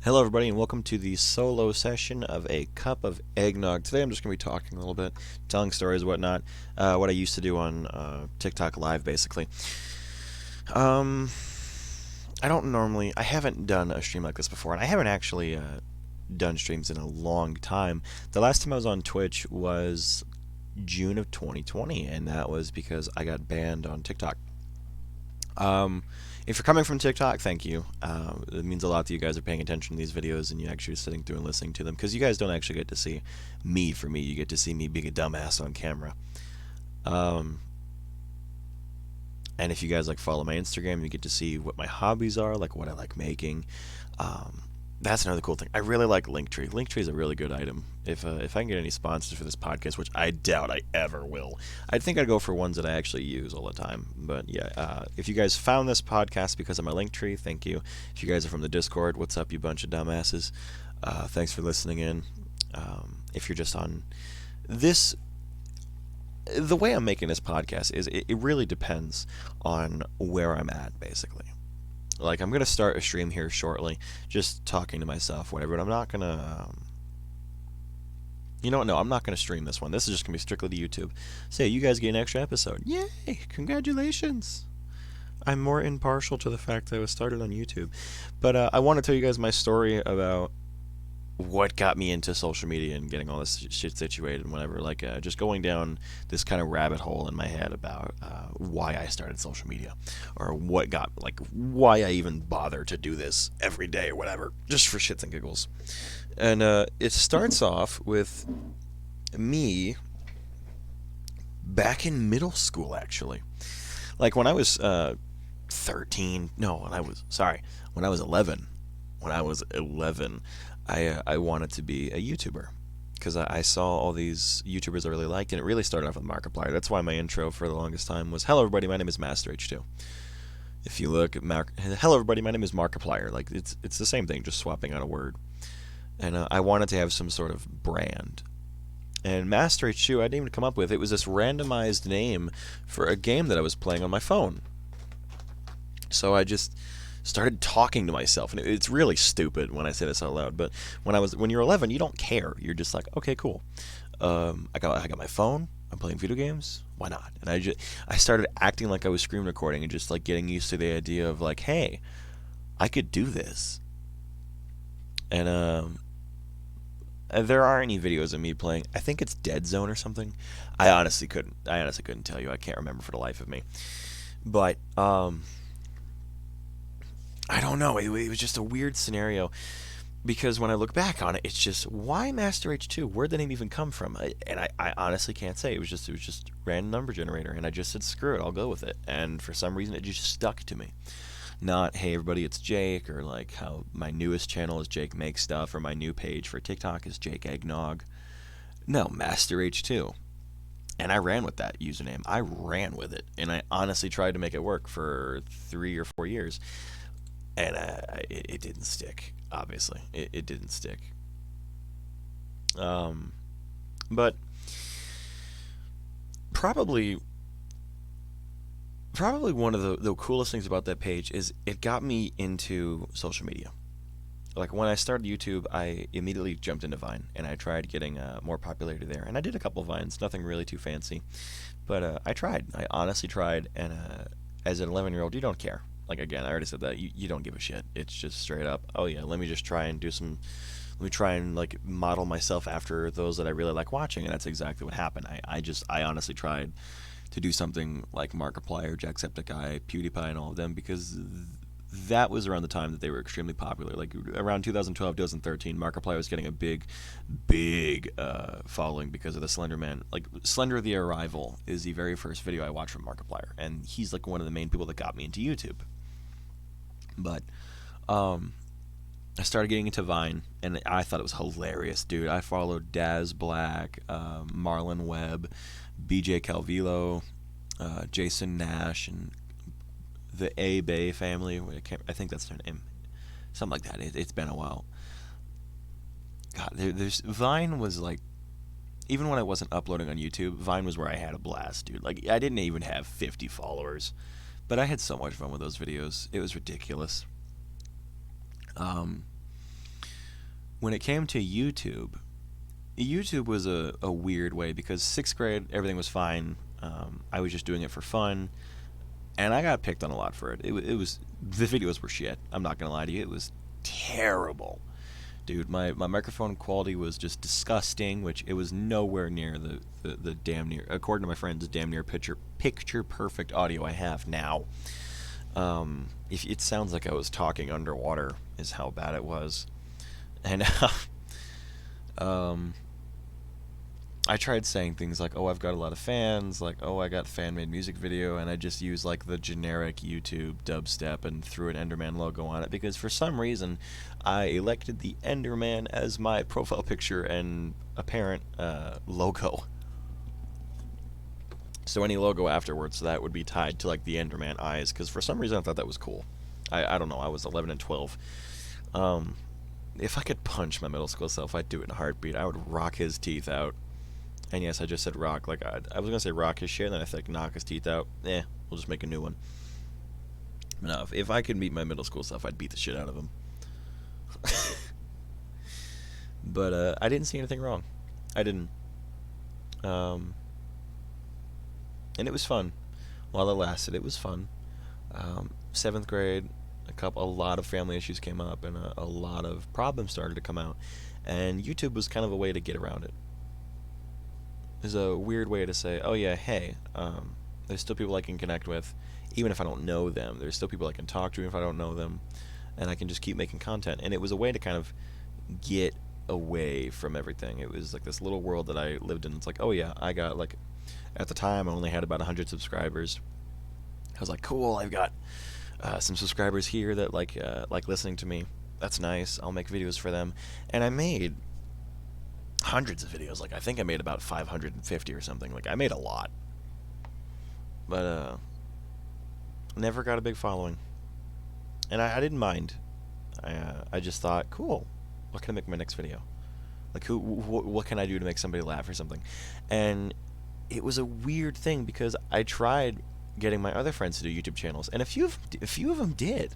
Hello, everybody, and welcome to the solo session of A Cup of Eggnog. Today I'm just going to be talking a little bit, telling stories, whatnot, what I used to do on TikTok Live, basically. Um, I haven't done a stream like this before, and I haven't actually done streams in a long time. The last time I was on Twitch was June of 2020, and that was because I got banned on TikTok. Um, if you're coming from TikTok, thank you. It means a lot that you guys are paying attention to these videos and you actually sitting through and listening to them, because you guys don't actually get to see me for me. You get to see me being a dumbass on camera. Um, and if you guys like follow my Instagram, you get to see what my hobbies are, like what I like making. Um, that's another cool thing. I really like Linktree. Linktree is a really good item. If I can get any sponsors for this podcast, which I doubt I ever will, I think I'd go for ones that I actually use all the time. But yeah, if you guys found this podcast because of my Linktree, thank you. If you guys are from the Discord, what's up, you bunch of dumbasses? Thanks for listening in. If you're just on this, the way I'm making this podcast is it really depends on where I'm at, basically. Like, I'm gonna start a stream here shortly, just talking to myself, whatever. But I'm not gonna. You know what? No, I'm not gonna stream this one. This is just gonna be strictly to YouTube. Say, you guys get an extra episode. Yay! Congratulations. I'm more impartial to the fact that I was started on YouTube, but I want to tell you guys my story about what got me into social media and getting all this shit situated and whatever. Like, just going down this kind of rabbit hole in my head about why I started social media, or what got, like, why I even bother to do this every day or whatever, just for shits and giggles. And it starts off with me back in middle school, actually. Like, when I was 13, no, when I was 11. When I was 11, I wanted to be a YouTuber because I saw all these YouTubers I really liked, and it really started off with Markiplier. That's why my intro for the longest time was, "Hello, everybody, my name is Master H2." If you look at "Hello, everybody, my name is Markiplier," like it's the same thing, just swapping out a word. And I wanted to have some sort of brand. And Master H2, I didn't even come up with. It was this randomized name for a game that I was playing on my phone. So I just started talking to myself, and it's really stupid when I say this out loud. But when you're 11, you don't care. You're just like, okay, cool. I got my phone. I'm playing video games. Why not? And I started acting like I was screen recording and just like getting used to the idea of like, hey, I could do this. And there aren't any videos of me playing. I think it's Dead Zone or something. I honestly couldn't tell you. I can't remember for the life of me. But I don't know. It was just a weird scenario, because when I look back on it, it's just, why Master H2? Where'd the name even come from? I honestly can't say. It was just random number generator, and I just said, screw it, I'll go with it. And for some reason, it just stuck to me. Not, hey everybody, it's Jake, or like how my newest channel is Jake Makes Stuff, or my new page for TikTok is Jake Eggnog. No, Master H2. And I ran with that username. I ran with it, and I honestly tried to make it work for 3 or 4 years. And it didn't stick. Obviously, it didn't stick. But probably one of the coolest things about that page is it got me into social media. Like, when I started YouTube, I immediately jumped into Vine, and I tried getting more popularity there. And I did a couple of Vines, nothing really too fancy, but I tried. I honestly tried. And as an 11-year-old, you don't care. Like, again, I already said that. You don't give a shit. It's just straight up, oh yeah, let me try and like model myself after those that I really like watching, and that's exactly what happened. I honestly tried to do something like Markiplier, Jacksepticeye, PewDiePie, and all of them, because that was around the time that they were extremely popular. Like, around 2012, 2013, Markiplier was getting a big following because of the Slender Man. Like, Slender the Arrival is the very first video I watched from Markiplier, and he's like one of the main people that got me into YouTube. But I started getting into Vine, and I thought it was hilarious, dude. I followed Daz Black, Marlon Webb, BJ Calvillo, Jason Nash, and the A Bay family. I think that's their name, something like that. It's been a while. God, Vine was like, even when I wasn't uploading on YouTube, Vine was where I had a blast, dude. Like, I didn't even have 50 followers, but I had so much fun with those videos. It was ridiculous. when it came to YouTube, YouTube was a weird way because 6th grade, everything was fine. I was just doing it for fun, and I got picked on a lot for it. It was the videos were shit. I'm not gonna lie to you, it was terrible, dude. My microphone quality was just disgusting, which it was nowhere near the damn near, according to my friends, damn near picture perfect audio I have now. If it sounds like I was talking underwater, is how bad it was, and um, I tried saying things like, "Oh, I've got a lot of fans," like, "Oh, I got fan-made music video," and I just used like the generic YouTube dubstep and threw an Enderman logo on it because for some reason I elected the Enderman as my profile picture and apparent logo. So any logo afterwards, that would be tied to like the Enderman eyes, because for some reason I thought that was cool. I don't know. I was 11 and 12. Um, if I could punch my middle school self, I'd do it in a heartbeat. I would rock his teeth out. And yes, I just said rock. Like I was gonna say rock his shit, and then I think knock his teeth out. We'll just make a new one. No, if I could meet my middle school self, I'd beat the shit out of him. But I didn't see anything wrong. I didn't. Um, and it was fun. While it lasted, it was fun. 7th grade, a lot of family issues came up, and a lot of problems started to come out, and YouTube was kind of a way to get around it. There's a weird way to say, oh yeah, hey, there's still people I can connect with, even if I don't know them. There's still people I can talk to, even if I don't know them, and I can just keep making content. And it was a way to kind of get away from everything. It was like this little world that I lived in. It's like, oh yeah, I got like, at the time I only had about 100 subscribers. I was like, cool, I've got some subscribers here that like listening to me. That's nice. I'll make videos for them. And I made hundreds of videos. Like I think I made about 550 or something. Like I made a lot. But never got a big following. And I didn't mind. I just thought, cool. What can I make my next video? Like what can I do to make somebody laugh or something? And it was a weird thing because I tried getting my other friends to do YouTube channels, and a few of them did.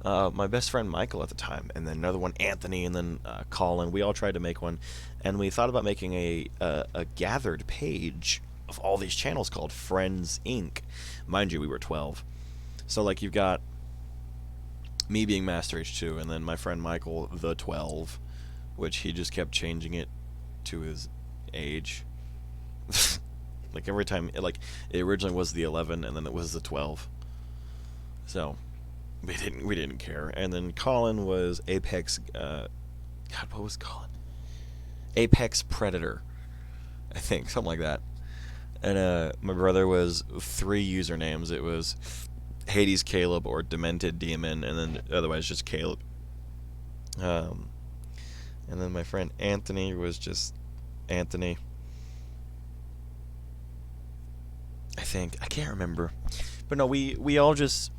My best friend Michael at the time, and then another one Anthony, and then Colin. We all tried to make one, and we thought about making a gathered page of all these channels called Friends Inc. Mind you, we were 12, so like you've got me being Master H2, and then my friend Michael the 12, which he just kept changing it to his age. Like every time, like it originally was the 11, and then it was the 12. So we didn't care. And then Colin was Apex. God, what was Colin? Apex Predator, I think, something like that. And my brother was 3 usernames. It was Hades Caleb or Demented Demon, and then otherwise just Caleb. And then my friend Anthony was just Anthony. I think, I can't remember, but no, we all just,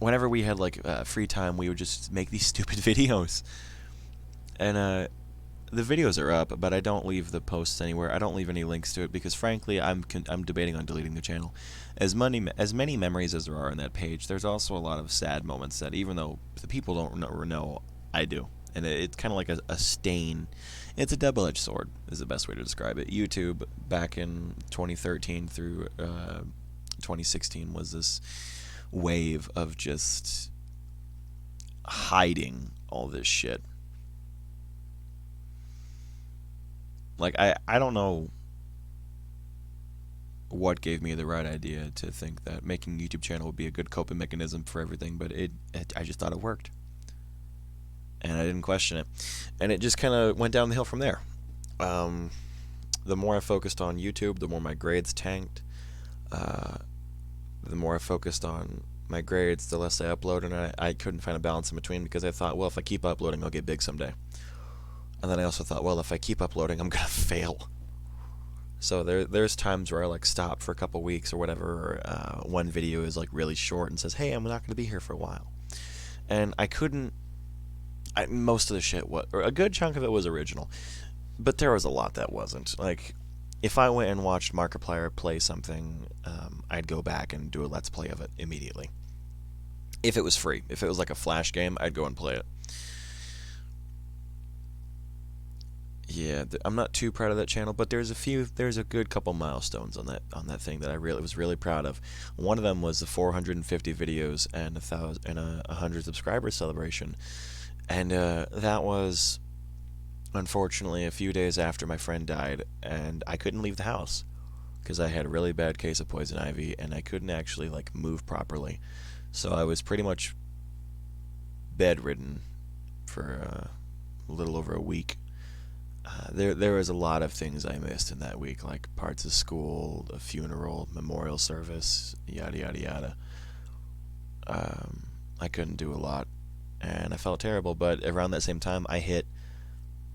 whenever we had like free time, we would just make these stupid videos, and the videos are up, but I don't leave the posts anywhere. I don't leave any links to it because frankly I'm debating on deleting the channel. As many memories as there are on that page, there's also a lot of sad moments that even though the people don't know, I do. And it's kind of like a stain. It's a double-edged sword, is the best way to describe it. YouTube, back in 2013 through 2016, was this wave of just hiding all this shit. Like, I don't know what gave me the right idea to think that making a YouTube channel would be a good coping mechanism for everything, but I just thought it worked. And I didn't question it. And it just kind of went down the hill from there. The more I focused on YouTube, the more my grades tanked. The more I focused on my grades, the less I uploaded, and I couldn't find a balance in between because I thought, well, if I keep uploading, I'll get big someday. And then I also thought, well, if I keep uploading, I'm going to fail. So there's times where I like stop for a couple weeks or whatever. Or, one video is like really short and says, hey, I'm not going to be here for a while. And I couldn't. Most of the shit was, or a good chunk of it was original, but there was a lot that wasn't. Like, if I went and watched Markiplier play something, I'd go back and do a Let's Play of it immediately. If it was free. If it was like a Flash game, I'd go and play it. Yeah, I'm not too proud of that channel, but there's a good couple milestones on that thing that I really was really proud of. One of them was the 450 videos and 100 subscribers celebration, and that was unfortunately a few days after my friend died, and I couldn't leave the house because I had a really bad case of poison ivy, and I couldn't actually like move properly, so I was pretty much bedridden for a little over a week. There was a lot of things I missed in that week, like parts of school, a funeral, memorial service, yada yada yada. I couldn't do a lot, and I felt terrible. But around that same time, I hit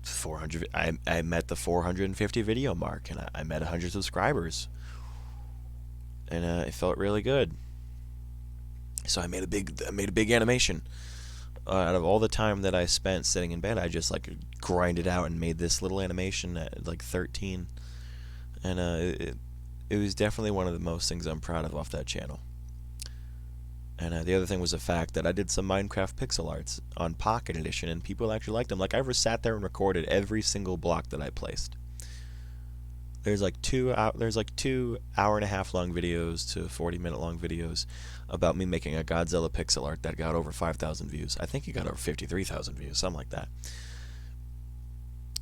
400. I met the 450 video mark, and I met 100 subscribers, and it felt really good. So I made a big animation. Out of all the time that I spent sitting in bed, I just like grinded out and made this little animation at like 13, and it was definitely one of the most things I'm proud of off that channel. And the other thing was the fact that I did some Minecraft pixel arts on Pocket Edition, and people actually liked them. Like, I ever sat there and recorded every single block that I placed. There's like two hour and a half long videos to 40-minute long videos about me making a Godzilla pixel art that got over 5,000 views. I think it got over 53,000 views, something like that.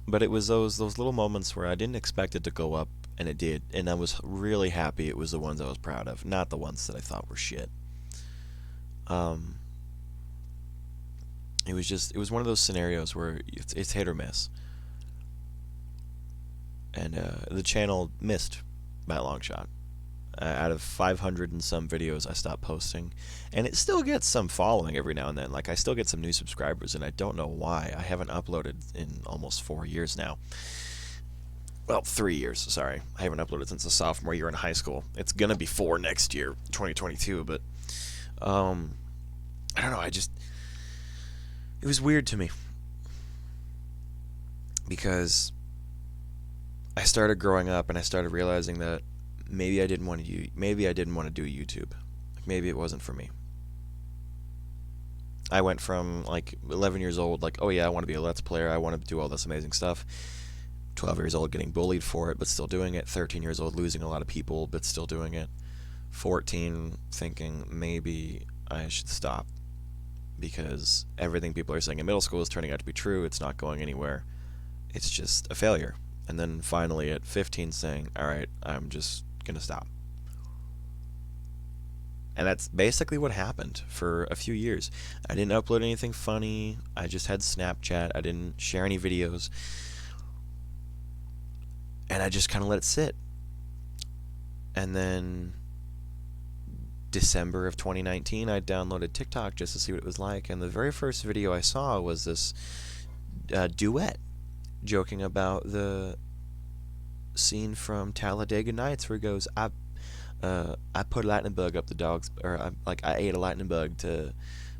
But it was those little moments where I didn't expect it to go up, and it did, and I was really happy it was the ones I was proud of, not the ones that I thought were shit. It was one of those scenarios where it's hit or miss, and the channel missed by a long shot. Out of 500 and some videos I stopped posting, and it still gets some following every now and then. Like, I still get some new subscribers, and I don't know why. I haven't uploaded in almost 4 years now. Well, 3 years, sorry. I haven't uploaded since the sophomore year in high school. It's gonna be 4 next year, 2022, but I don't know, it was weird to me because I started growing up and I started realizing that maybe I didn't want to do YouTube. Like, maybe it wasn't for me. I went from like 11 years old, like, oh yeah, I want to be a Let's Player, I want to do all this amazing stuff. 12 years old, getting bullied for it, but still doing it. 13 years old, losing a lot of people, but still doing it. 14, thinking maybe I should stop because everything people are saying in middle school is turning out to be true. It's not going anywhere. It's just a failure. And then finally at 15 saying, alright, I'm just gonna stop. And that's basically what happened for a few years. I didn't upload anything funny. I just had Snapchat. I didn't share any videos. And I just kind of let it sit. And then December of 2019, I downloaded TikTok just to see what it was like. And the very first video I saw was this duet joking about the scene from Talladega Nights where he goes, I put a lightning bug up the dog's, or I ate a lightning bug to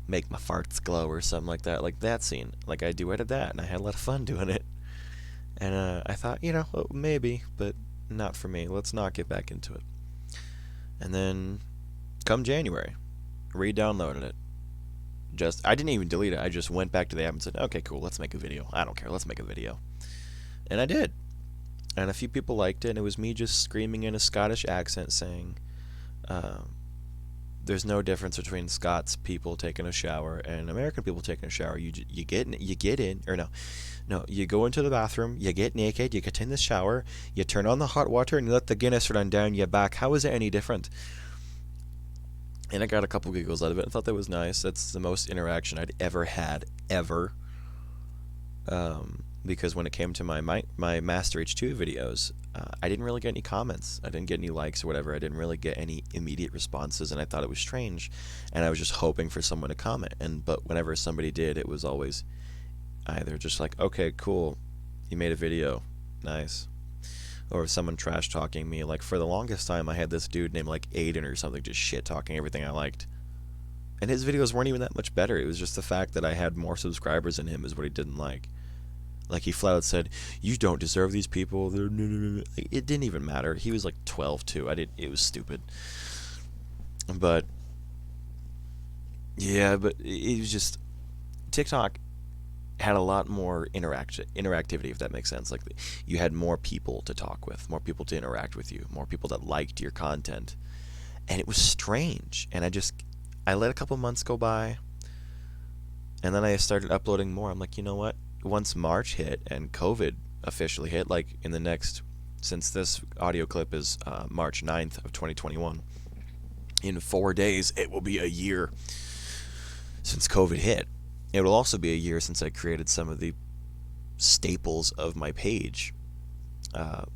make my farts glow or something like that. Like that scene. Like, I duetted that, and I had a lot of fun doing it. And I thought, maybe, but not for me. Let's not get back into it. And then, come January, re-downloaded it. I didn't even delete it. I just went back to the app and said, okay, cool, let's make a video. I don't care, let's make a video. And I did. And a few people liked it, and it was me just screaming in a Scottish accent saying, there's no difference between Scots people taking a shower and American people taking a shower. You get in, or no, you go into the bathroom, you get naked, you get in the shower, you turn on the hot water, and you let the Guinness run down your back. How is it any different? And I got a couple giggles out of it. I thought that was nice. That's the most interaction I'd ever had, ever. Because when it came to my Master H2 videos, I didn't really get any comments. I didn't get any likes or whatever. I didn't really get any immediate responses, and I thought it was strange. And I was just hoping for someone to comment. But whenever somebody did, it was always either just like, okay, cool, you made a video, nice. Or someone trash talking me. Like, for the longest time, I had this dude named like Aiden or something just shit talking everything I liked. And his videos weren't even that much better. It was just the fact that I had more subscribers than him is what he didn't like. Like, he flat out said, you don't deserve these people. It didn't even matter. He was like 12 too. It was stupid. But yeah, but it was just TikTok. had a lot more interactivity, if that makes sense. Like you had more people to talk with, more people to interact with you, more people that liked your content, and it was strange. And I let a couple months go by, and then I started uploading more. I'm like, you know what? Once March hit and COVID officially hit, like in the next, since this audio clip is March 9th of 2021, in 4 days it will be a year since COVID hit. It will also be a year since I created some of the staples of my page.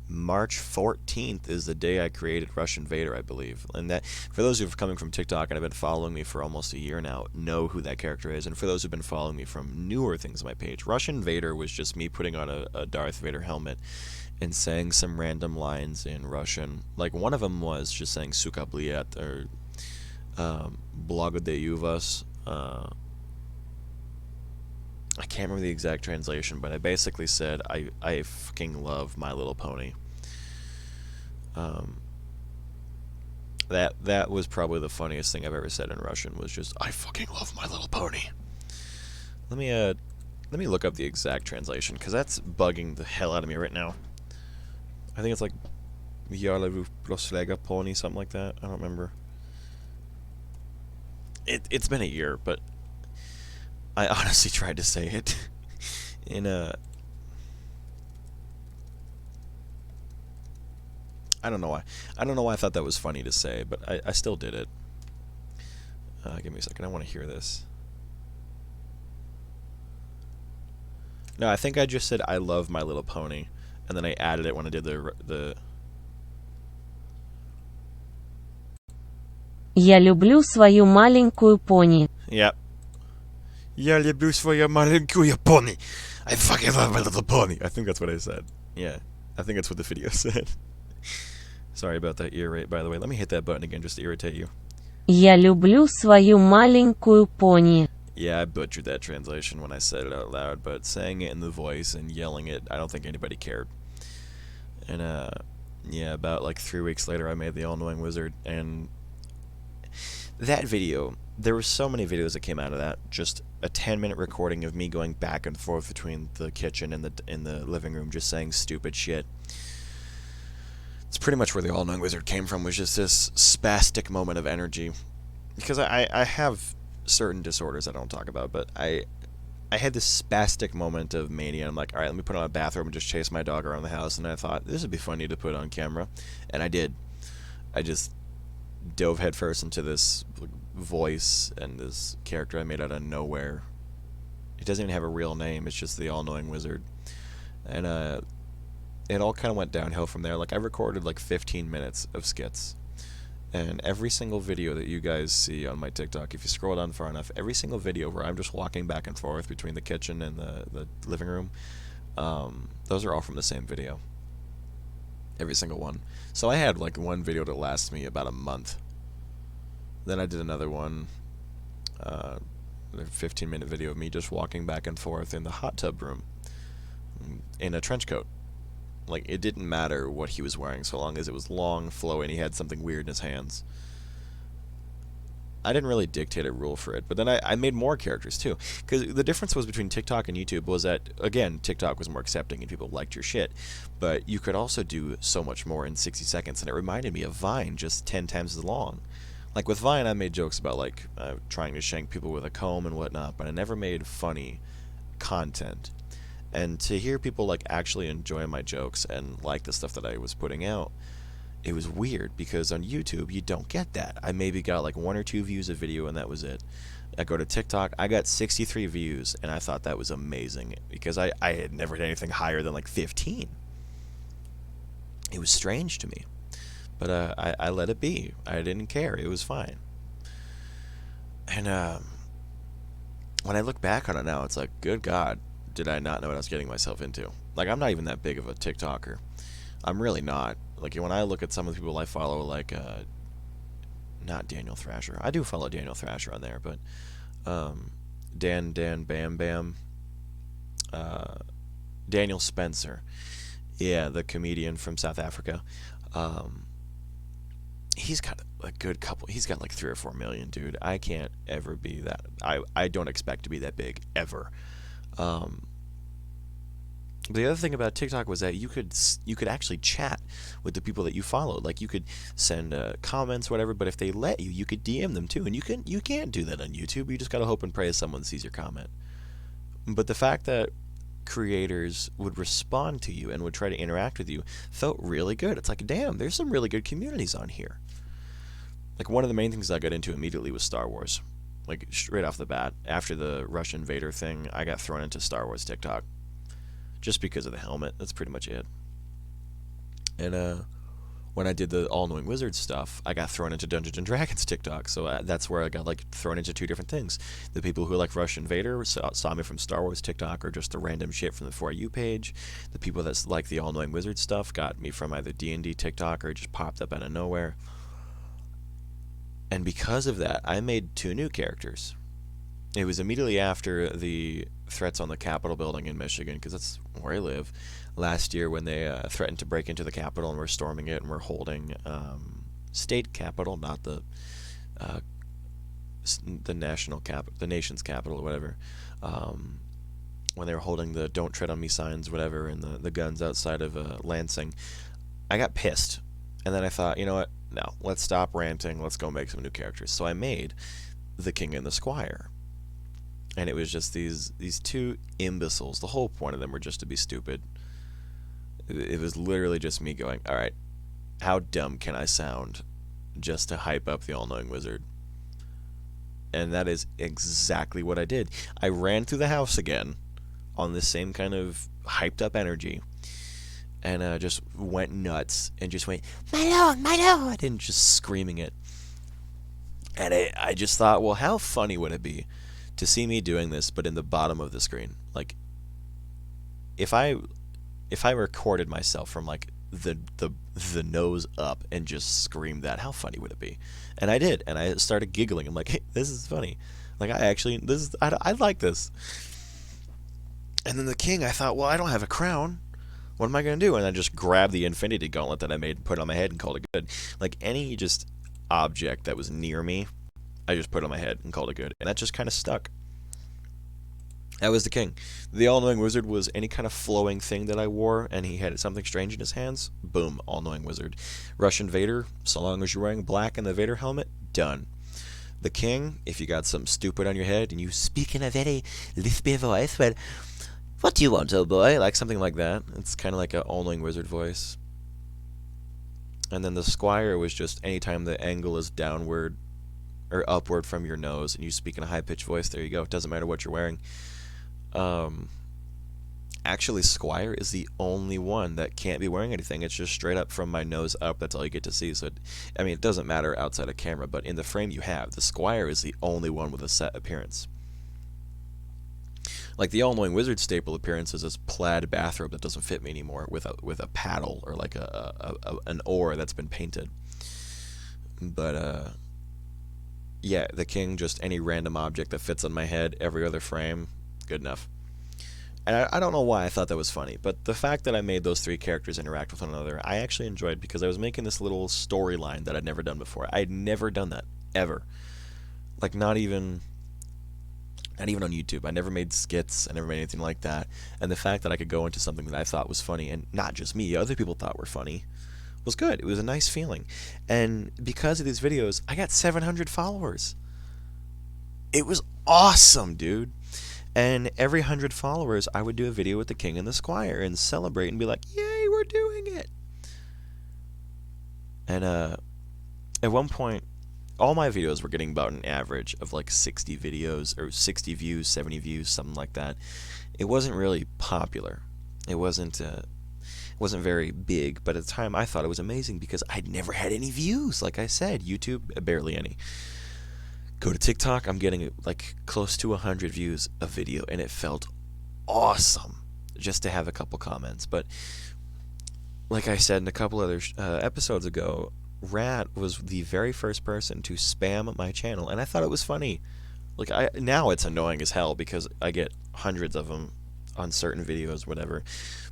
March 14th is the day I created Russian Vader, I believe. And that, for those who are coming from TikTok and have been following me for almost a year now, know who that character is. And for those who've been following me from newer things on my page, Russian Vader was just me putting on a Darth Vader helmet and saying some random lines in Russian. Like one of them was just saying "Suka bliat" or "Благодаю вас." I can't remember the exact translation, but I basically said I fucking love My Little Pony. That was probably the funniest thing I've ever said in Russian, was just I fucking love My Little Pony. Let me look up the exact translation, because that's bugging the hell out of me right now. I think it's like "Я люблю просто pony," something like that. I don't remember. It's been a year, but I honestly tried to say it in a... I don't know why. I don't know why I thought that was funny to say, but I still did it. Give me a second. I want to hear this. No, I think I just said I love My Little Pony, and then I added it when I did the... Я люблю свою маленькую пони. Yep. Я люблю свою маленькую пони. I fucking love My Little Pony. I think that's what I said. Yeah, I think that's what the video said. Sorry about that ear rate, by the way. Let me hit that button again just to irritate you. Я люблю свою маленькую пони. Yeah, I butchered that translation when I said it out loud, but saying it in the voice and yelling it, I don't think anybody cared. And, yeah, about like 3 weeks later, I made the All-Knowing Wizard, and that video, there were so many videos that came out of that. Just a 10-minute recording of me going back and forth between the kitchen and the living room, just saying stupid shit. It's pretty much where the All-Knowing Wizard came from, was just this spastic moment of energy. Because I have certain disorders I don't talk about, but I had this spastic moment of mania. I'm like, alright, let me put on a bathrobe and just chase my dog around the house, and I thought, this would be funny to put on camera. And I did. I just dove headfirst into this voice and this character I made out of nowhere. It doesn't even have a real name, it's just the All-Knowing Wizard. And it all kind of went downhill from there. Like, I recorded like 15 minutes of skits, and every single video that you guys see on my TikTok, if you scroll down far enough, every single video where I'm just walking back and forth between the kitchen and the living room, those are all from the same video. Every single one. So I had like one video that lasts me about a month. Then I did another one, a 15-minute video of me just walking back and forth in the hot tub room in a trench coat. Like, it didn't matter what he was wearing so long as it was long, flowy, and he had something weird in his hands. I didn't really dictate a rule for it, but then I made more characters too. Because the difference was between TikTok and YouTube was that, again, TikTok was more accepting and people liked your shit, but you could also do so much more in 60 seconds, and it reminded me of Vine, just 10 times as long. Like with Vine, I made jokes about like trying to shank people with a comb and whatnot, but I never made funny content. And to hear people like actually enjoy my jokes and like the stuff that I was putting out, it was weird, because on YouTube you don't get that. I maybe got like 1 or 2 views a video and that was it. I go to TikTok, I got 63 views, and I thought that was amazing, because I had never had anything higher than like 15. It was strange to me, but I let it be. I didn't care. It was fine. And when I look back on it now, it's like, good God, did I not know what I was getting myself into? Like, I'm not even that big of a TikToker. I'm really not. Like, when I look at some of the people I follow, like, not Daniel Thrasher. I do follow Daniel Thrasher on there, but Dan Bam Bam, Daniel Spencer, yeah, the comedian from South Africa. He's got a good couple. He's got like 3 or 4 million, dude. I can't ever be that. I don't expect to be that big ever. Um, but the other thing about TikTok was that you could actually chat with the people that you followed. Like you could send comments, whatever. But if they let you, you could DM them too. And you can't do that on YouTube. You just gotta hope and pray someone sees your comment. But the fact that creators would respond to you and would try to interact with you felt really good. It's like, damn, there's some really good communities on here. Like one of the main things I got into immediately was Star Wars. Like straight off the bat, after the Russian Vader thing, I got thrown into Star Wars TikTok just because of the helmet. That's pretty much it. And when I did the all-knowing wizard stuff, I got thrown into Dungeons and Dragons TikTok. So that's where I got like thrown into two different things. The people who like Russian Vader saw me from Star Wars TikTok or just the random shit from the For You page. The people that like the all-knowing wizard stuff got me from either D&D TikTok or it just popped up out of nowhere. And because of that, I made two new characters. It was immediately after the threats on the Capitol building in Michigan, because that's where I live, last year when they threatened to break into the Capitol and we're storming it and we're holding state capital, not the national the nation's capital or whatever. When they were holding the "Don't Tread on Me" signs, whatever, and the guns outside of Lansing, I got pissed, and then I thought, you know what? No, let's stop ranting. Let's go make some new characters. So I made the King and the Squire. And it was just these two imbeciles. The whole point of them were just to be stupid. It was literally just me going, all right, how dumb can I sound just to hype up the all-knowing wizard? And that is exactly what I did. I ran through the house again on this same kind of hyped up energy. And just went nuts and just went, my lord, and just screaming it. And I just thought, well, how funny would it be to see me doing this, but in the bottom of the screen? Like, if I recorded myself from like the nose up and just screamed that, how funny would it be? And I did, and I started giggling. I'm like, hey, this is funny. Like, I like this. And then the king, I thought, well, I don't have a crown. What am I going to do? And I just grabbed the infinity gauntlet that I made, put it on my head, and called it good. Like, any just object that was near me, I just put it on my head and called it good. And that just kind of stuck. That was the king. The all-knowing wizard was any kind of flowing thing that I wore, and he had something strange in his hands. Boom, all-knowing wizard. Russian Vader, so long as you're wearing black and the Vader helmet, done. The king, if you got something stupid on your head and you speak in a very lispy voice, well, what do you want, old boy? Like something like that. It's kind of like an all-knowing wizard voice. And then the squire was just anytime the angle is downward or upward from your nose and you speak in a high-pitched voice, there you go. It doesn't matter what you're wearing. Actually, squire is the only one that can't be wearing anything. It's just straight up from my nose up. That's all you get to see. So, it doesn't matter outside of camera, but in the frame you have, the squire is the only one with a set appearance. Like the all-knowing wizard staple appearance is this plaid bathrobe that doesn't fit me anymore with a paddle or like an oar that's been painted. But yeah, the king, just any random object that fits on my head, every other frame, good enough. And I don't know why I thought that was funny, but the fact that I made those three characters interact with one another, I actually enjoyed, because I was making this little storyline that I'd never done before. I'd never done that, ever. Like, not even on YouTube. I never made skits. I never made anything like that. And the fact that I could go into something that I thought was funny, and not just me, other people thought were funny, was good. It was a nice feeling. And because of these videos, I got 700 followers. It was awesome, dude. And every 100 followers, I would do a video with the king and the squire and celebrate and be like, yay, we're doing it. And at one point, all my videos were getting about an average of like 60 videos, or 60 views, 70 views, something like that. It wasn't really popular. It wasn't very big, but at the time I thought it was amazing because I'd never had any views. Like I said, YouTube, barely any. Go to TikTok, I'm getting like close to 100 views a video, and it felt awesome just to have a couple comments. But like I said in a couple other episodes ago, Rat was the very first person to spam my channel, and I thought it was funny. Like, now it's annoying as hell because I get hundreds of them on certain videos, whatever.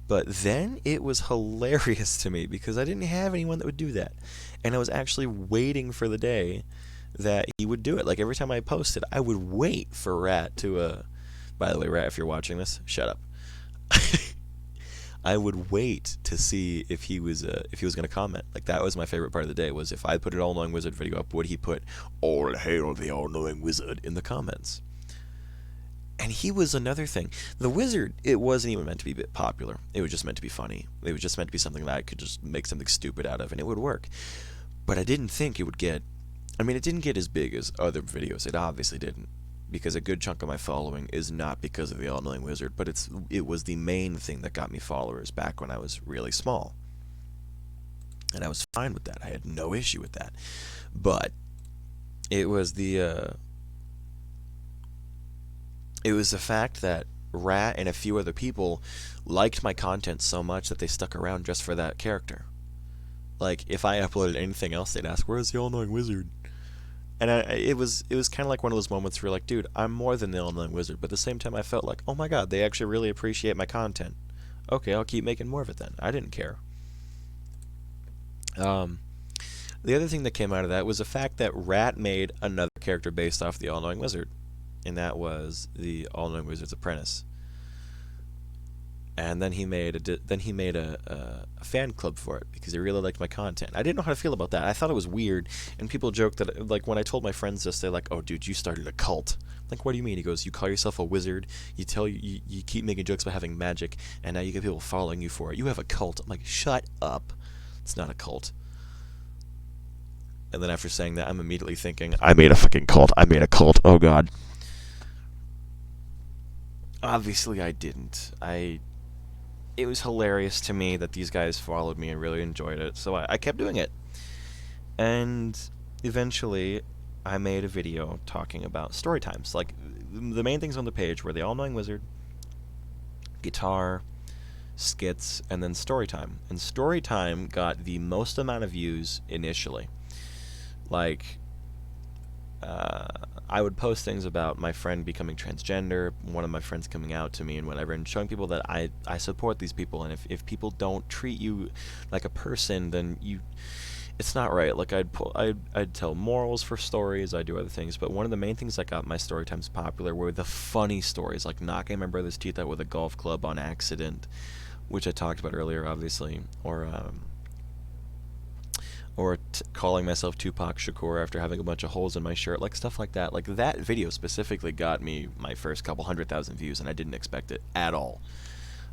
But then it was hilarious to me because I didn't have anyone that would do that, and I was actually waiting for the day that he would do it. Like, every time I posted, I would wait for Rat to By the way, Rat, if you're watching this, shut up. I would wait to see if he was going to comment. Like, that was my favorite part of the day, was if I put an All-Knowing Wizard video up, would he put "All hail the All-Knowing Wizard" in the comments? And he was another thing. The wizard, it wasn't even meant to be popular. It was just meant to be funny. It was just meant to be something that I could just make something stupid out of, and it would work. But I didn't think it would get... I mean, it didn't get as big as other videos. It obviously didn't. Because a good chunk of my following is not because of the All-Knowing Wizard, but it was the main thing that got me followers back when I was really small. And I was fine with that. I had no issue with that. But it was the fact that Rat and a few other people liked my content so much that they stuck around just for that character. Like, if I uploaded anything else, they'd ask, "Where's the All-Knowing Wizard?" And it was kind of like one of those moments where you're like, dude, I'm more than the All-Knowing Wizard. But at the same time, I felt like, oh my god, they actually really appreciate my content. Okay, I'll keep making more of it then. I didn't care. The other thing that came out of that was the fact that Rat made another character based off the All-Knowing Wizard. And that was the All-Knowing Wizard's Apprentice. And then he made a fan club for it because he really liked my content. I didn't know how to feel about that. I thought it was weird, and people joked that, like, when I told my friends this, they're like, "Oh, dude, you started a cult." I'm like, what do you mean? He goes, "You call yourself a wizard. You keep making jokes about having magic, and now you get people following you for it. You have a cult." I'm like, shut up. It's not a cult. And then after saying that, I'm immediately thinking, I made a fucking cult. I made a cult. Oh god. Obviously, I didn't. It was hilarious to me that these guys followed me and really enjoyed it, so I kept doing it. And eventually, I made a video talking about story times. Like, the main things on the page were the All-Knowing Wizard, guitar, skits, and then story time. And story time got the most amount of views initially. Like, I would post things about my friend becoming transgender, one of my friends coming out to me and whatever, and showing people that I support these people, and if people don't treat you like a person, then it's not right. Like, I'd tell morals for stories, I'd do other things, but one of the main things that got my story times popular were the funny stories, like knocking my brother's teeth out with a golf club on accident, which I talked about earlier, obviously, or calling myself Tupac Shakur after having a bunch of holes in my shirt, like stuff like that. Like, that video specifically got me my first couple 100,000 views, and I didn't expect it at all.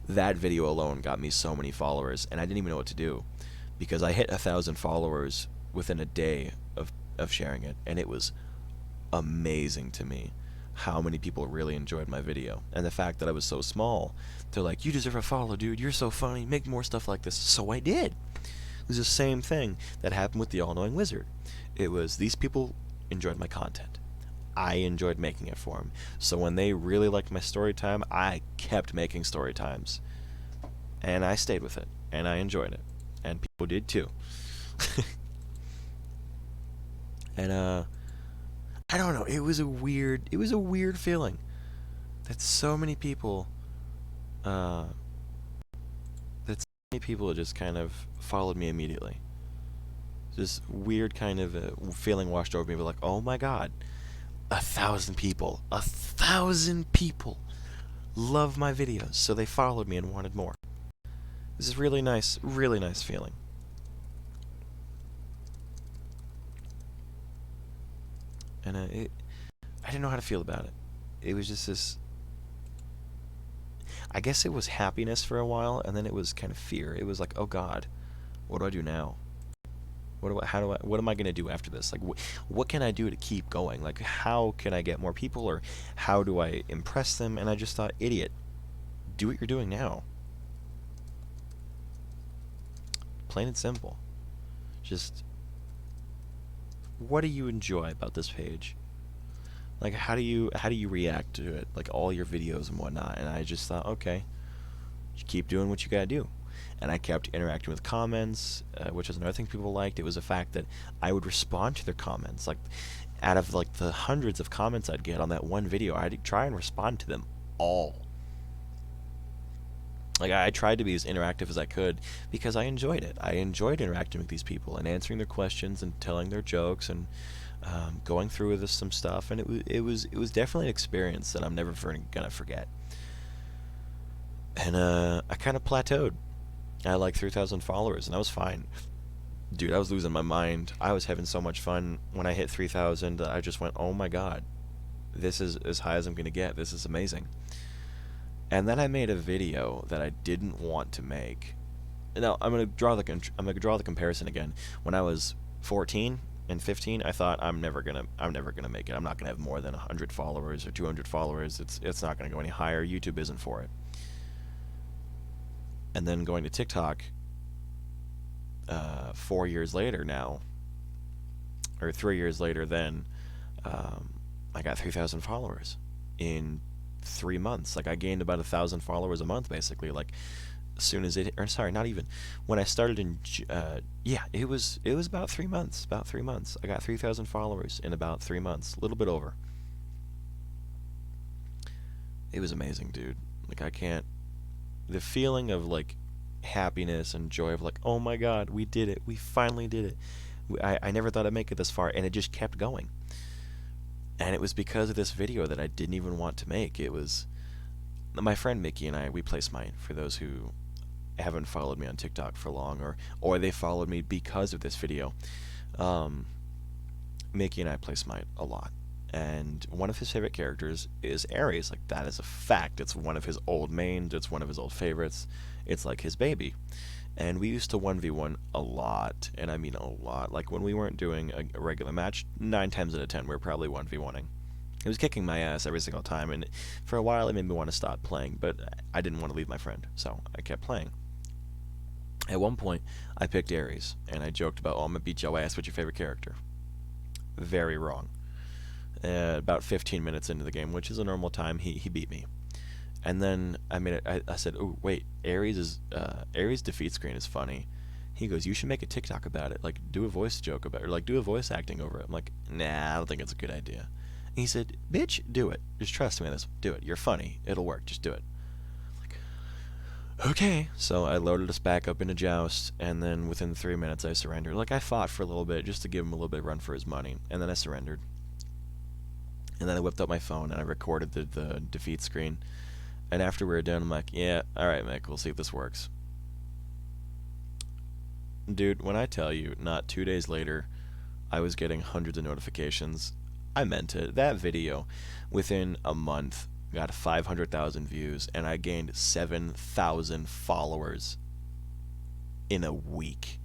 That video alone got me so many followers, and I didn't even know what to do, because I hit 1,000 followers within a day of sharing it, and it was amazing to me how many people really enjoyed my video. And the fact that I was so small, they're like, "You deserve a follow, dude, you're so funny, make more stuff like this." So I did. It was the same thing that happened with the All-Knowing Wizard. It was, these people enjoyed my content. I enjoyed making it for them. So when they really liked my story time, I kept making story times. And I stayed with it. And I enjoyed it. And people did too. And I don't know, it was a weird feeling that so many people just kind of followed me immediately. This weird kind of feeling washed over me, but like, oh my god, 1,000 people love my videos, so they followed me and wanted more. This is really nice feeling. And I didn't know how to feel about it. It was just this, I guess it was happiness for a while, and then it was kind of fear. It was like, oh god, what do I do now? What am I gonna do after this? Like, what can I do to keep going? Like, how can I get more people, or how do I impress them? And I just thought, idiot, do what you're doing now. Plain and simple. Just, what do you enjoy about this page? Like, how do you react to it? Like, all your videos and whatnot. And I just thought, okay, you keep doing what you gotta do. And I kept interacting with comments, which is another thing people liked. It was the fact that I would respond to their comments. Like, out of like the hundreds of comments I'd get on that one video, I'd try and respond to them all. Like, I tried to be as interactive as I could because I enjoyed it. I enjoyed interacting with these people and answering their questions and telling their jokes and going through with some stuff, and it was definitely an experience that I'm never gonna forget. And I kind of plateaued. I had like 3,000 followers, and I was fine. Dude, I was losing my mind. I was having so much fun when I hit 3,000. I just went, oh my god, this is as high as I'm gonna get. This is amazing. And then I made a video that I didn't want to make. Now I'm gonna draw the comparison again. When I was 14 and 15, I thought I'm never gonna make it. I'm not gonna have more than 100 followers or 200 followers. It's not gonna go any higher. YouTube isn't for it. And then going to TikTok, 4 years later now, or 3 years later, then I got 3,000 followers in 3 months. Like I gained about 1,000 followers a month, basically. Like as soon as it, or sorry, not even when I started in, yeah, it was about 3 months. About 3 months, I got 3,000 followers in about 3 months, a little bit over. It was amazing, dude. Like I can't. The feeling of like happiness and joy of like, oh my god, we did it. We finally did it. I never thought I'd make it this far, and it just kept going. And it was because of this video that I didn't even want to make. It was my friend Mickey and I. We play Smite. For those who haven't followed me on TikTok for long, or they followed me because of this video. Um, Mickey and I play Smite a lot, and one of his favorite characters is Ares. Like that is a fact. It's one of his old mains. It's one of his old favorites. It's like his baby. And we used to 1v1 a lot, and I mean a lot. Like when we weren't doing a regular match, 9 times out of 10 we were probably 1v1ing. It was kicking my ass every single time, and for a while it made me want to stop playing, but I didn't want to leave my friend, so I kept playing. At one point, I picked Ares, and I joked about, oh, I'm gonna beat your ass with your favorite character. Very wrong. About 15 minutes into the game, which is a normal time, he beat me. And then I made it. I said, "Oh wait, Ares' defeat screen is funny." He goes, "You should make a TikTok about it. Like, do a voice joke about it, or like do a voice acting over it." I'm like, "Nah, I don't think it's a good idea." And he said, "Bitch, do it. Just trust me on this. Do it. You're funny. It'll work. Just do it." Like, okay. So I loaded us back up into Joust, and then within 3 minutes I surrendered. Like I fought for a little bit just to give him a little bit of run for his money, and then I surrendered. And then I whipped up my phone and I recorded the defeat screen. And after we were done, I'm like, yeah, alright, Mick, we'll see if this works. Dude, when I tell you, not 2 days later, I was getting hundreds of notifications. I meant it. That video, within a month, got 500,000 views, and I gained 7,000 followers in a week.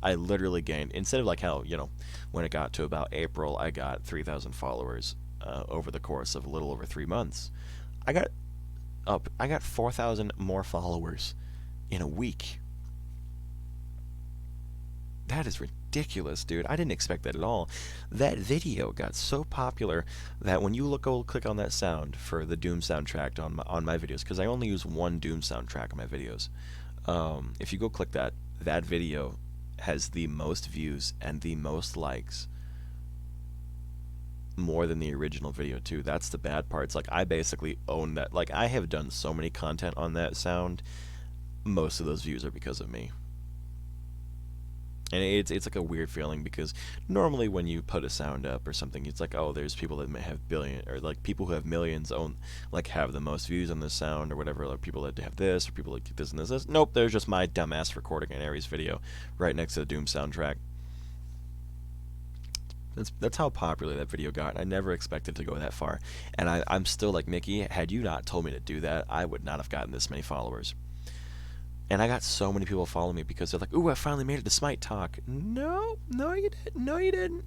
I literally gained, instead of like how, when it got to about April, I got 3,000 followers over the course of a little over 3 months. I got 4,000 more followers in a week. That is ridiculous, dude. I didn't expect that at all. That video got so popular that when you go click on that sound for the Doom soundtrack on my videos, because I only use one Doom soundtrack on my videos. If you go click that video has the most views and the most likes, more than the original video too. That's the bad part. It's like I basically own that. Like I have done so many content on that sound. Most of those views are because of me. And it's like a weird feeling, because normally when you put a sound up or something, it's like, oh, there's people that may have billion, or like people who have millions have the most views on this sound or whatever, like people that have this or people like this and this. Nope, there's just my dumbass recording an Ares video right next to the Doom soundtrack. That's how popular that video got. I never expected to go that far. And I'm still like, Mickey, had you not told me to do that, I would not have gotten this many followers. And I got so many people following me because they're like, ooh, I finally made it to Smite Talk. No, you didn't. No, you didn't.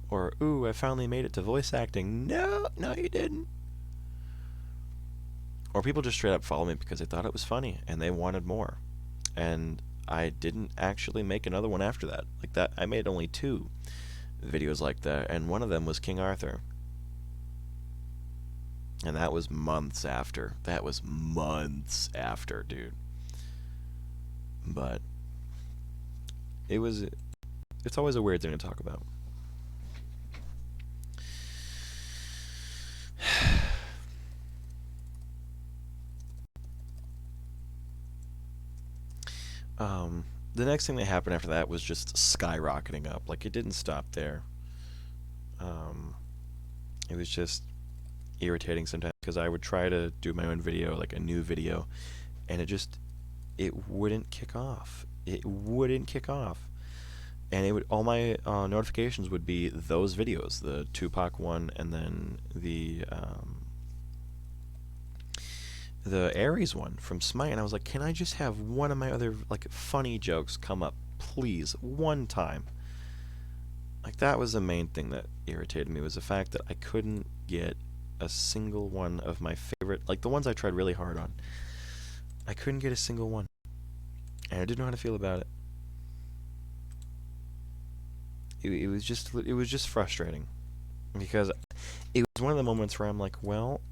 Or, ooh, I finally made it to voice acting. No, you didn't. Or people just straight up follow me because they thought it was funny and they wanted more. And I didn't actually make another one after that. Like that, I made only 2 videos like that, and one of them was King Arthur. And that was months after. Dude. But it's always a weird thing to talk about. The next thing that happened after that was just skyrocketing up. Like it didn't stop there. Um, it was just irritating sometimes because I would try to do my own video, like a new video, and it wouldn't kick off. It wouldn't kick off, and it would all my notifications would be those videos, the Tupac one, and then the Aries one from Smite. And I was like, can I just have one of my other like funny jokes come up, please, one time? Like that was the main thing that irritated me, was the fact that I couldn't get a single one of my favorite, like the ones I tried really hard on. I couldn't get a single one, and I didn't know how to feel about it. It was just frustrating, because it was one of the moments where I'm like, well,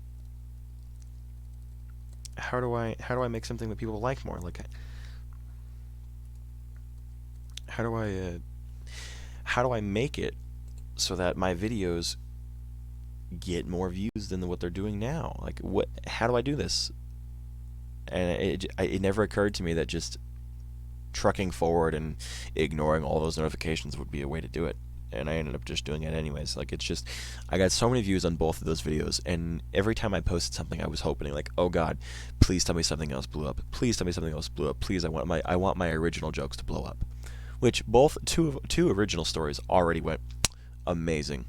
how do I make something that people like more? Like, how do I make it so that my videos get more views than what they're doing now? Like, how do I do this? And it never occurred to me that just trucking forward and ignoring all those notifications would be a way to do it. And I ended up just doing it anyways. Like, it's just, I got so many views on both of those videos, and every time I posted something, I was hoping, like, oh god, please tell me something else blew up. Please tell me something else blew up. Please, I want my original jokes to blow up. Which two original stories already went amazing,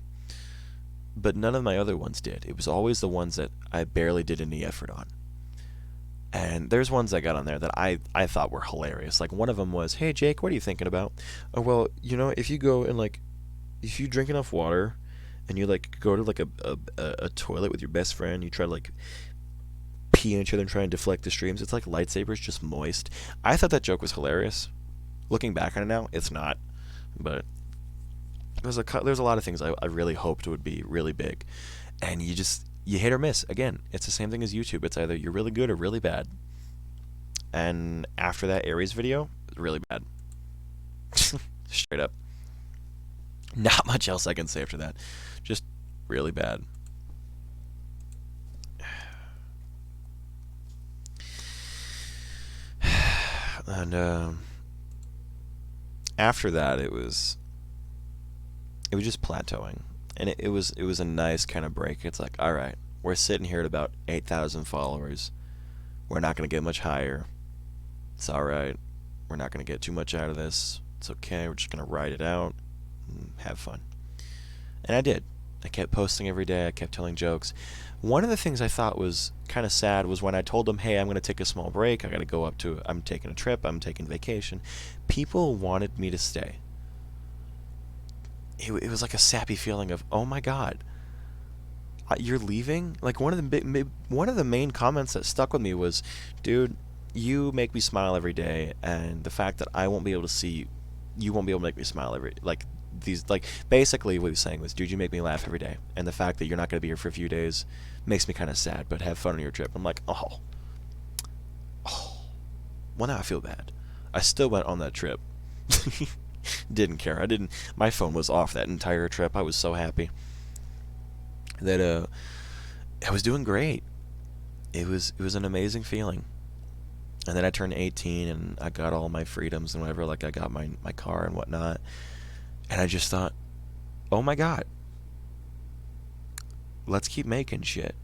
but none of my other ones did. It was always the ones that I barely did any effort on. And there's ones I got on there that I thought were hilarious. Like, one of them was, hey Jake, what are you thinking about? Oh, well, if you go and like, if you drink enough water and you like go to like a toilet with your best friend, you try to like pee on each other and try and deflect the streams, it's like lightsabers, just moist. I thought that joke was hilarious. Looking back on it now, it's not. But there's a lot of things I really hoped would be really big, and you hit or miss. Again, it's the same thing as YouTube. It's either you're really good or really bad. And after that Aries video, really bad. Straight up. Not much else I can say after that. Just really bad. And after that, it was just plateauing, and it was a nice kind of break. It's like, all right, we're sitting here at about 8,000 followers. We're not gonna get much higher. It's all right. We're not gonna get too much out of this. It's okay. We're just gonna ride it out and have fun. And I did. I kept posting every day. I kept telling jokes. One of the things I thought was kind of sad was when I told them, hey, I'm going to take a small break. I'm taking a trip. I'm taking vacation. People wanted me to stay. It was like a sappy feeling of, oh my God, you're leaving? Like, one of the main comments that stuck with me was, dude, you make me smile every day, and the fact that I won't be able to see you won't be able to make me smile basically what he was saying was, dude, you make me laugh every day, and the fact that you're not going to be here for a few days makes me kind of sad, but have fun on your trip. I'm like, oh, well, now I feel bad. I still went on that trip. Didn't care. My phone was off that entire trip. I was so happy that I was doing great. It was an amazing feeling. And then I turned 18 and I got all my freedoms and whatever. Like, I got my car and whatnot. And I just thought, oh my God, let's keep making shit.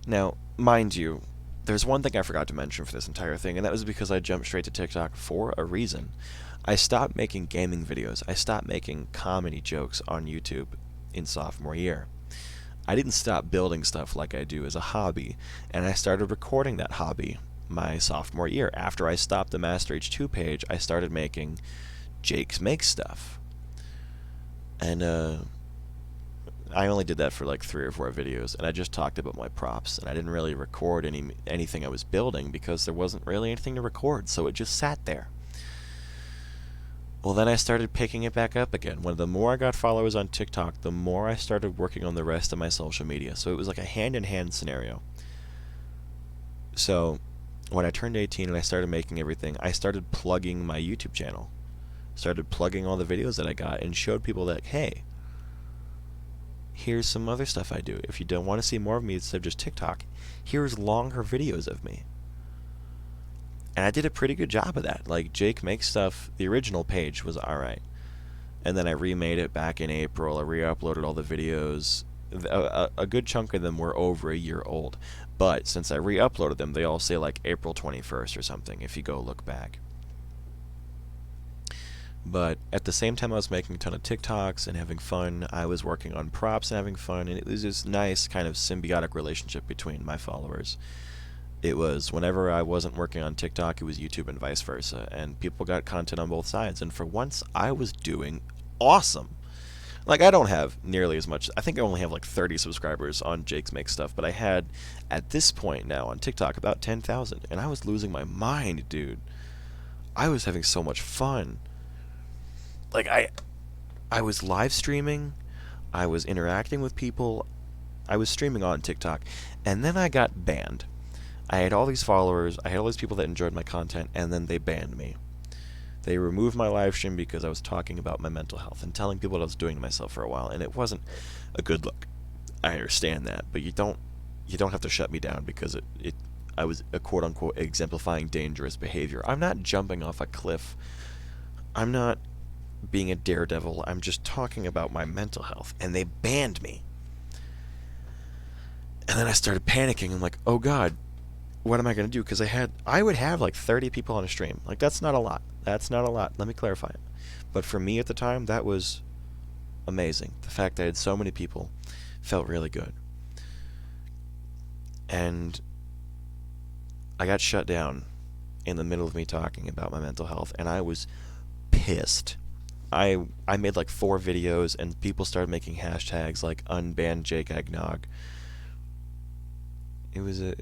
Now, mind you, there's one thing I forgot to mention for this entire thing, and that was because I jumped straight to TikTok for a reason. I stopped making gaming videos. I stopped making comedy jokes on YouTube in sophomore year. I didn't stop building stuff like I do as a hobby, and I started recording that hobby my sophomore year. After I stopped the Master H2 page, I started making Jake's Make stuff. And I only did that for like 3 or 4 videos, and I just talked about my props, and I didn't really record anything I was building because there wasn't really anything to record, so it just sat there. Well, then I started picking it back up again. The more I got followers on TikTok, the more I started working on the rest of my social media. So it was like a hand-in-hand scenario. So when I turned 18 and I started making everything, I started plugging my YouTube channel. Started plugging all the videos that I got and showed people that, hey, here's some other stuff I do. If you don't want to see more of me instead of just TikTok, here's longer videos of me. And I did a pretty good job of that. Like, Jake Makes Stuff, the original page was alright. and then I remade it back in April. I re-uploaded all the videos. A good chunk of them were over a year old, but since I re-uploaded them, they all say like April 21st or something if you go look back. But at the same time I was making a ton of TikToks and having fun, I was working on props and having fun, and it was this nice kind of symbiotic relationship between my followers. It was whenever I wasn't working on TikTok, it was YouTube and vice versa, and people got content on both sides, and for once I was doing awesome. Like, I don't have nearly as much. I think I only have like 30 subscribers on Jake's Make Stuff, but I had, at this point now on TikTok, about 10,000, and I was losing my mind, dude. I was having so much fun. Like, I was live streaming, I was interacting with people, I was streaming on TikTok, and then I got banned. I had all these followers, I had all these people that enjoyed my content, and then they banned me. They removed my live stream because I was talking about my mental health and telling people what I was doing to myself for a while, and it wasn't a good look. I understand that, but you don't have to shut me down because I was a quote unquote exemplifying dangerous behavior. I'm not jumping off a cliff. I'm not being a daredevil. I'm just talking about my mental health, and they banned me. And then I started panicking. I'm like, oh god, what am I going to do? Because I would have like 30 people on a stream. Like, that's not a lot. That's not a lot. Let me clarify it. But for me at the time, that was amazing. The fact that I had so many people felt really good. And I got shut down in the middle of me talking about my mental health, and I was pissed. I made like 4 videos, and people started making hashtags like unban Jake Eggnog. It was a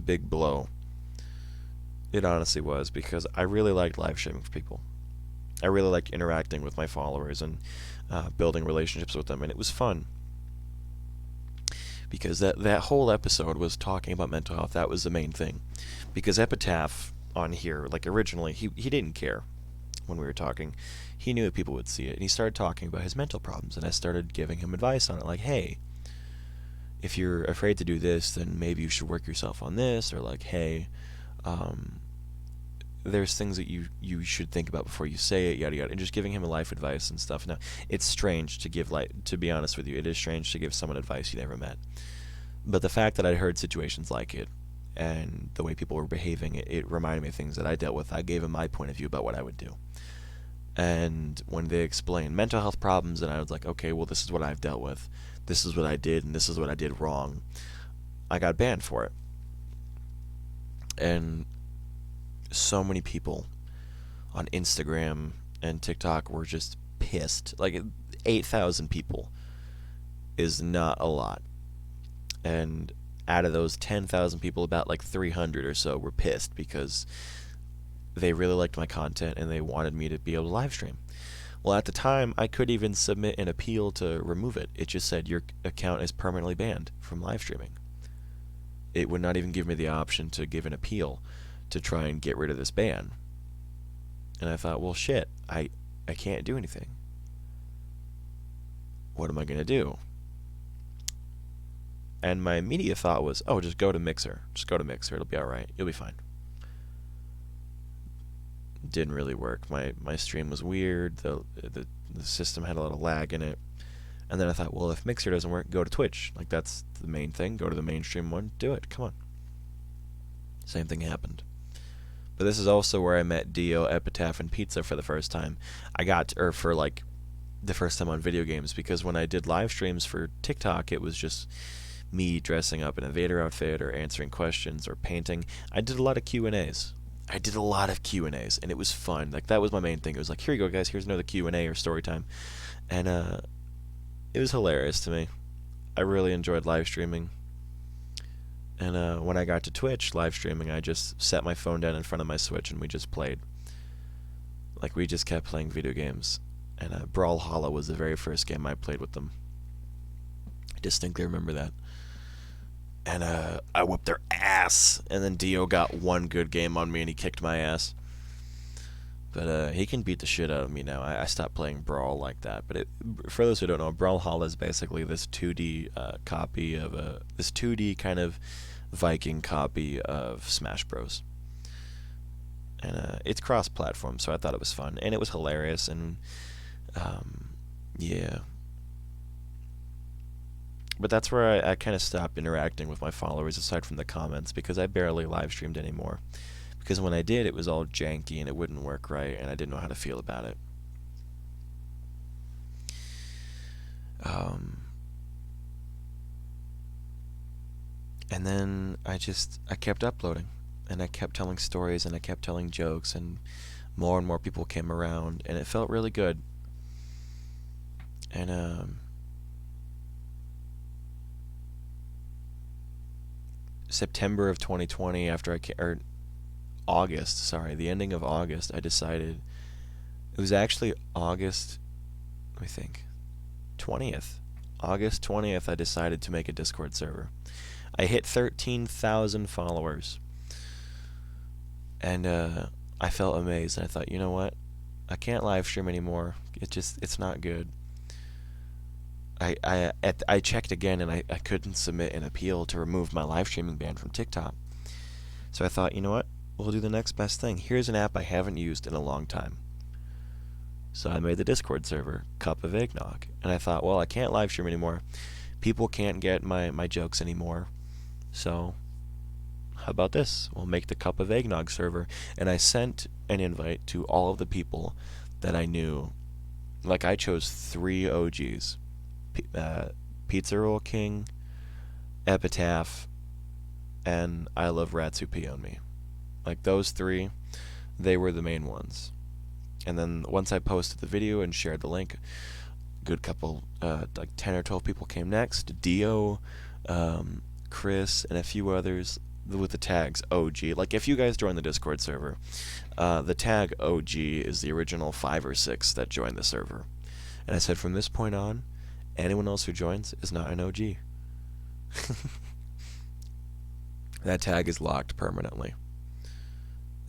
big blow. It honestly was, because I really liked live streaming for people. I really liked interacting with my followers and building relationships with them, and it was fun. Because that whole episode was talking about mental health. That was the main thing. Because Epitaph on here, like originally, he didn't care when we were talking. He knew that people would see it, and he started talking about his mental problems, and I started giving him advice on it, like, hey, if you're afraid to do this, then maybe you should work yourself on this, or like, hey, there's things that you should think about before you say it, yada yada, and just giving him life advice and stuff. Now, it's strange to give, like, to be honest with you, it is strange to give someone advice you never met. But the fact that I'd heard situations like it, and the way people were behaving, it reminded me of things that I dealt with. I gave him my point of view about what I would do. And when they explained mental health problems, and I was like, okay, well, this is what I've dealt with. This is what I did, and this is what I did wrong. I got banned for it. And so many people on Instagram and TikTok were just pissed. Like, 8,000 people is not a lot. And out of those 10,000 people, about like 300 or so were pissed because they really liked my content and they wanted me to be able to live stream. Well, at the time, I could even submit an appeal to remove it. It just said your account is permanently banned from live streaming. It would not even give me the option to give an appeal to try and get rid of this ban. And I thought, well, shit, I can't do anything. What am I going to do? And my immediate thought was, oh, just go to Mixer. Just go to Mixer. It'll be alright. You'll be fine. Didn't really work. My stream was weird. The system had a lot of lag in it. And then I thought, well, if Mixer doesn't work, go to Twitch. Like, that's the main thing. Go to the mainstream one. Do it. Come on. Same thing happened. But this is also where I met Dio, Epitaph, and Pizza for the first time. For like the first time on video games, because when I did live streams for TikTok, it was just me dressing up in a Vader outfit or answering questions or painting. I did a lot of Q&As. And it was fun. Like, that was my main thing. It was like, here you go, guys. Here's another Q&A or story time. And it was hilarious to me. I really enjoyed live streaming. And when I got to Twitch live streaming, I just set my phone down in front of my Switch and we just played. Like, we just kept playing video games. And Brawlhalla was the very first game I played with them. I distinctly remember that. And I whooped their ass. And then Dio got one good game on me and he kicked my ass. But he can beat the shit out of me now. I stopped playing Brawl like that. But for those who don't know, Brawlhalla is basically this 2D copy of this 2D kind of Viking copy of Smash Bros. and it's cross-platform, so I thought it was fun, and it was hilarious, and yeah. But that's where I kind of stopped interacting with my followers aside from the comments because I barely live streamed anymore. Because when I did, it was all janky and it wouldn't work right, and I didn't know how to feel about it. Um, and then I kept uploading, and I kept telling stories, and I kept telling jokes, and more people came around, and it felt really good. And September of 2020, or August, sorry, the ending of August, I decided it was actually August. Let me think. 20th. August 20th, I decided to make a Discord server. I hit 13,000 followers. And I felt amazed. And I thought, you know what? I can't live stream anymore. It's not good. I checked again and I couldn't submit an appeal to remove my live streaming ban from TikTok. So I thought, you know what? We'll do the next best thing. Here's an app I haven't used in a long time. So I made the Discord server, Cup of Eggnog. And I thought, well, I can't live stream anymore. People can't get my jokes anymore. So how about this? We'll make the Cup of Eggnog server. And I sent an invite to all of the people that I knew. Like, I chose 3 OGs. Pizza Roll King, Epitaph, and I Love Rats Who Pee on Me. Like, those 3, they were the main ones. And then once I posted the video and shared the link, good couple, like 10 or 12 people came next. Dio, Chris, and a few others with the tags OG. Like, if you guys join the Discord server, the tag OG is the original 5 or 6 that joined the server. And I said, from this point on, anyone else who joins is not an OG. That tag is locked permanently.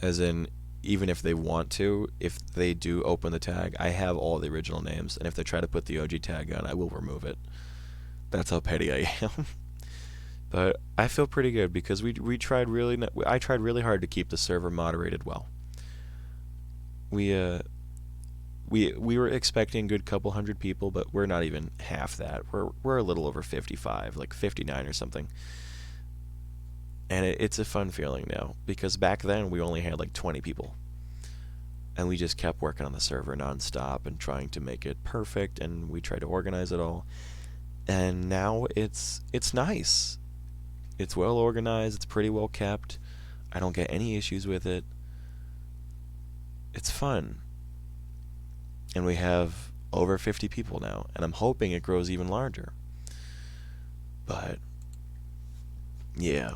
As in, even if they want to, if they do open the tag, I have all the original names, and if they try to put the OG tag on, I will remove it. That's how petty I am. But I feel pretty good because I tried really hard to keep the server moderated well. We were expecting a good couple hundred people, but we're not even half that. We're a little over 55, like 59 or something. And it's a fun feeling now, because back then we only had like 20 people. And we just kept working on the server nonstop and trying to make it perfect, and we tried to organize it all. And now it's nice. It's well organized, it's pretty well kept. I don't get any issues with it. It's fun. And we have over 50 people now, and I'm hoping it grows even larger. But yeah,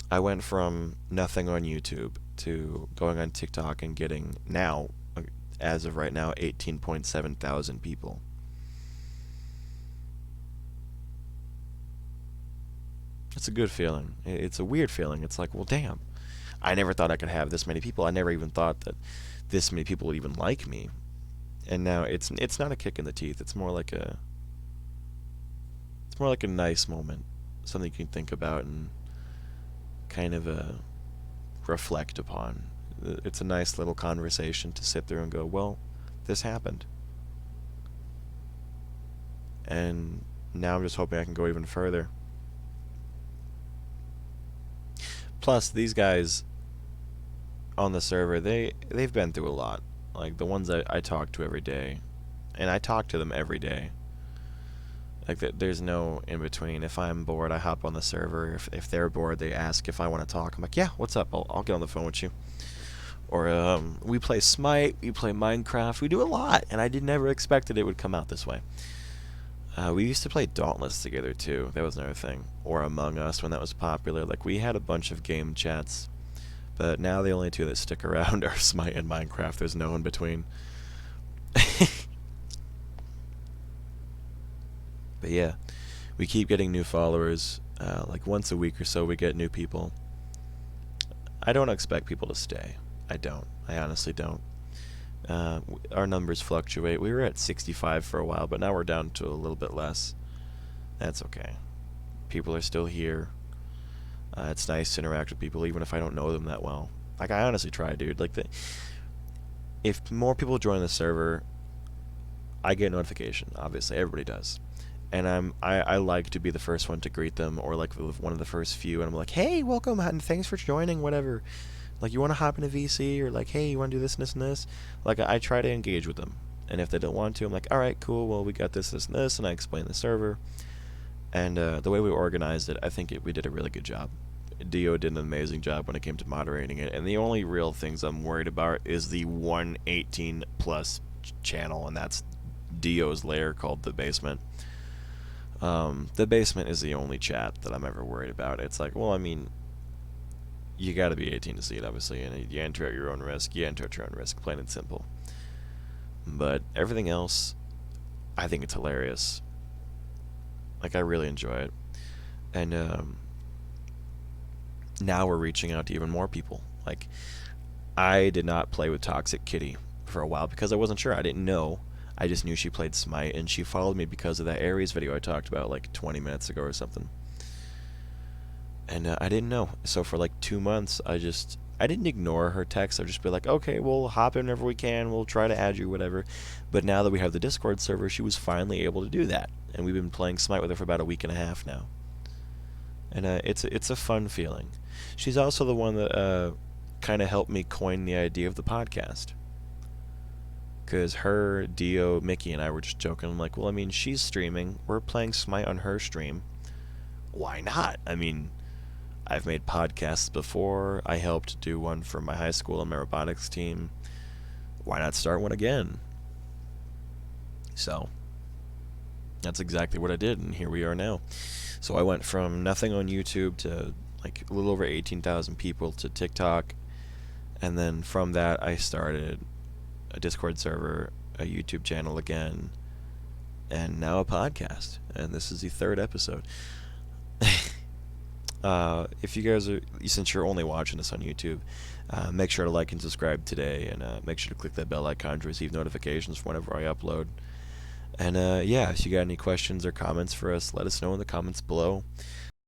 I went from nothing on YouTube to going on TikTok and getting now, as of right now, 18.7 thousand people. It's a good feeling. It's a weird feeling. It's like, well, damn, I never thought I could have this many people. I never even thought that this many people would even like me. And now it's not a kick in the teeth. It's more like a nice moment, something you can think about and kind of reflect upon. It's a nice little conversation to sit there and go, well, this happened. And now I'm just hoping I can go even further. Plus, these guys on the server, they've been through a lot. Like, the ones that I talk to every day. And I talk to them every day. Like, there's no in between. If I'm bored, I hop on the server. If they're bored, they ask if I want to talk. I'm like, yeah, what's up? I'll get on the phone with you. Or we play Smite, we play Minecraft. We do a lot, and I never expected it would come out this way. We used to play Dauntless together, too. That was another thing. Or Among Us, when that was popular. Like, we had a bunch of game chats. But now the only 2 that stick around are Smite and Minecraft. There's no in between. But yeah, we keep getting new followers. Like, once a week or so we get new people. I don't expect people to stay. I don't. I honestly don't. Our numbers fluctuate. We were at 65 for a while, but now we're down to a little bit less. That's okay. People are still here. It's nice to interact with people even if I don't know them that well. Like, I honestly try, dude. Like, if more people join the server, I get notification. Obviously, everybody does. And I like to be the first one to greet them, or like one of the first few, and I'm like, hey, welcome, and thanks for joining, whatever. Like, you want to hop into VC, or like, hey, you want to do this and this and this? Like, I try to engage with them. And if they don't want to, I'm like, all right, cool, well, we got this, this, and this, and I explain the server. And the way we organized it, I think we did a really good job. Dio did an amazing job when it came to moderating it, and the only real things I'm worried about is the 118 plus channel, and that's Dio's lair called The Basement. The Basement is the only chat that I'm ever worried about. It's like, well, I mean, you got to be 18 to see it, obviously, and you enter at your own risk. You enter at your own risk, plain and simple. But everything else, I think it's hilarious. Like, I really enjoy it. And now we're reaching out to even more people. Like, I did not play with Toxic Kitty for a while because I wasn't sure. I didn't know. I just knew she played Smite, and she followed me because of that Ares video I talked about like 20 minutes ago or something. And I didn't know. So for like 2 months, I didn't ignore her texts. I'd just be like, okay, we'll hop in whenever we can. We'll try to add you, whatever. But now that we have the Discord server, she was finally able to do that. And we've been playing Smite with her for about a week and a half now. And it's a fun feeling. She's also the one that kind of helped me coin the idea of the podcast. Because her, Dio, Mickey, and I were just joking. I'm like, well, I mean, she's streaming. We're playing Smite on her stream. Why not? I mean, I've made podcasts before. I helped do one for my high school and my robotics team. Why not start one again? So, that's exactly what I did, and here we are now. So I went from nothing on YouTube to like a little over 18,000 people to TikTok. And then from that, I started a Discord server, a YouTube channel again, and now a podcast. And this is the 3rd episode. If you guys are, since you're only watching this on YouTube, make sure to like and subscribe today, and make sure to click that bell icon to receive notifications whenever I upload. And yeah, if you got any questions or comments for us, let us know in the comments below.